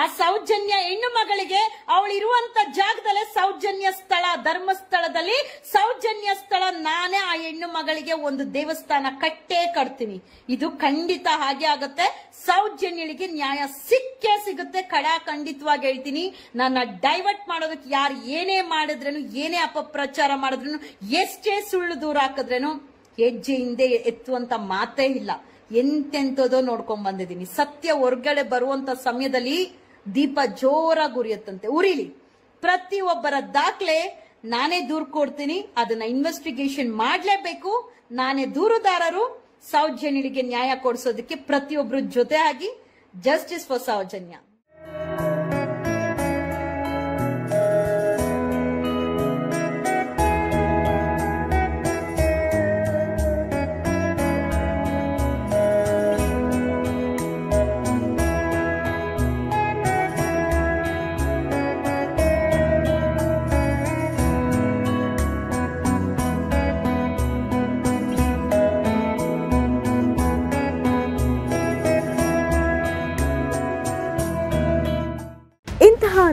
[SPEAKER 1] ಆ ಸೌಜನ್ಯ ಹೆಣ್ಣು ಮಗಳಿಗೆ ಅವಳಿರುವಂತ ಜಾಗದಲ್ಲೇ ಸೌಜನ್ಯ ಸ್ಥಳ, ಧರ್ಮಸ್ಥಳದಲ್ಲಿ ಸೌಜನ್ಯ ಸ್ಥಳ, ನಾನೇ ಆ ಹೆಣ್ಣು ಮಗಳಿಗೆ ಒಂದು ದೇವಸ್ಥಾನ ಕಟ್ತೀನಿ. ಇದು ಖಂಡಿತ ಹಾಗೆ ಆಗುತ್ತೆ. ಸೌಜನ್ಯಳಿಗೆ ನ್ಯಾಯ ಸಿಕ್ಕೇ ಸಿಗುತ್ತೆ, ಖಂಡಿತವಾಗಿ ಹೇಳ್ತೀನಿ. ನನ್ನ ಡೈವರ್ಟ್ ಮಾಡೋದಕ್ಕೆ ಯಾರು ಏನೇ ಮಾಡಿದ್ರೇನು, ಏನೇ ಅಪಪ್ರಚಾರ ಮಾಡಿದ್ರೇನು, ಎಷ್ಟೇ ಸುಳ್ಳು ದೂರ ಹಾಕಿದ್ರೇನು ಹೆಜ್ಜೆ ಹಿಂದೆ ಎತ್ತುವಂತ ಮಾತೇ ಇಲ್ಲ. ಎಂತೆಂತದೋ ನೋಡ್ಕೊಂಡ್ ಬಂದಿದ್ದೀನಿ. ಸತ್ಯ ಹೊರಗಡೆ ಬರುವಂತ ಸಮಯದಲ್ಲಿ ದೀಪ ಜೋರಾಗಿ ಉರಿಲಿ. ಪ್ರತಿಯೊಬ್ಬರ ದಾಖಲೆ ನಾನೇ ದೂರು ಕೊಡ್ತೀನಿ, ಅದನ್ನ ಇನ್ವೆಸ್ಟಿಗೇಷನ್ ಮಾಡ್ಲೇಬೇಕು. ನಾನೇ ದೂರುದಾರರು. ಸೌಜನ್ಯಳಿಗೆ ನ್ಯಾಯ ಕೊಡಿಸೋದಕ್ಕೆ ಪ್ರತಿಯೊಬ್ರು ಜೊತೆ ಆಗಿ ಜಸ್ಟಿಸ್ ಫಾರ್ ಸೌಜನ್ಯ.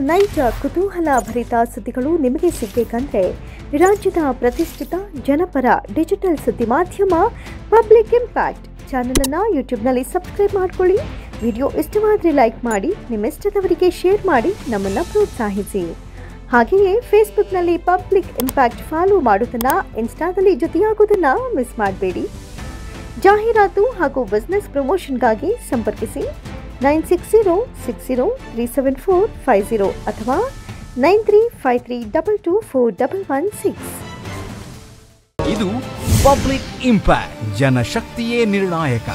[SPEAKER 2] ನೈಜ ಕುತೂಹಲ ಭರಿತ ಸುದ್ದಿಗಳು ನಿಮಗೆ ಸಿಗಬೇಕಂದ್ರೆ ರಾಜ್ಯದ ಪ್ರತಿಷ್ಠಿತ ಜನಪರ ಡಿಜಿಟಲ್ ಸುದ್ದಿ ಮಾಧ್ಯಮ ಪಬ್ಲಿಕ್ ಇಂಪ್ಯಾಕ್ಟ್ ಚಾನೆಲ್ ಅನ್ನು ಯೂಟ್ಯೂಬ್ನಲ್ಲಿ ಸಬ್ಸ್ಕ್ರೈಬ್ ಮಾಡ್ಕೊಳ್ಳಿ. ವಿಡಿಯೋ ಇಷ್ಟವಾದರೆ ಲೈಕ್ ಮಾಡಿ, ನಿಮ್ಮಿಷ್ಟದವರಿಗೆ ಶೇರ್ ಮಾಡಿ ನಮ್ಮನ್ನು ಪ್ರೋತ್ಸಾಹಿಸಿ. ಹಾಗೆಯೇ ಫೇಸ್ಬುಕ್ನಲ್ಲಿ ಪಬ್ಲಿಕ್ ಇಂಪ್ಯಾಕ್ಟ್ ಫಾಲೋ ಮಾಡೋದನ್ನು, ಇನ್ಸ್ಟಾದಲ್ಲಿ ಜೊತೆಯಾಗೋದನ್ನು ಮಿಸ್ ಮಾಡಬೇಡಿ. ಜಾಹೀರಾತು ಹಾಗೂ ಬಿಸ್ನೆಸ್ ಪ್ರಮೋಷನ್ಗಾಗಿ ಸಂಪರ್ಕಿಸಿ 9606037450 ಅಥವಾ 9353224116.
[SPEAKER 3] ಇದು ಪಬ್ಲಿಕ್ ಇಂಪ್ಯಾಕ್ಟ್, ಜನಶಕ್ತಿಯೇ ನಿರ್ಣಾಯಕ.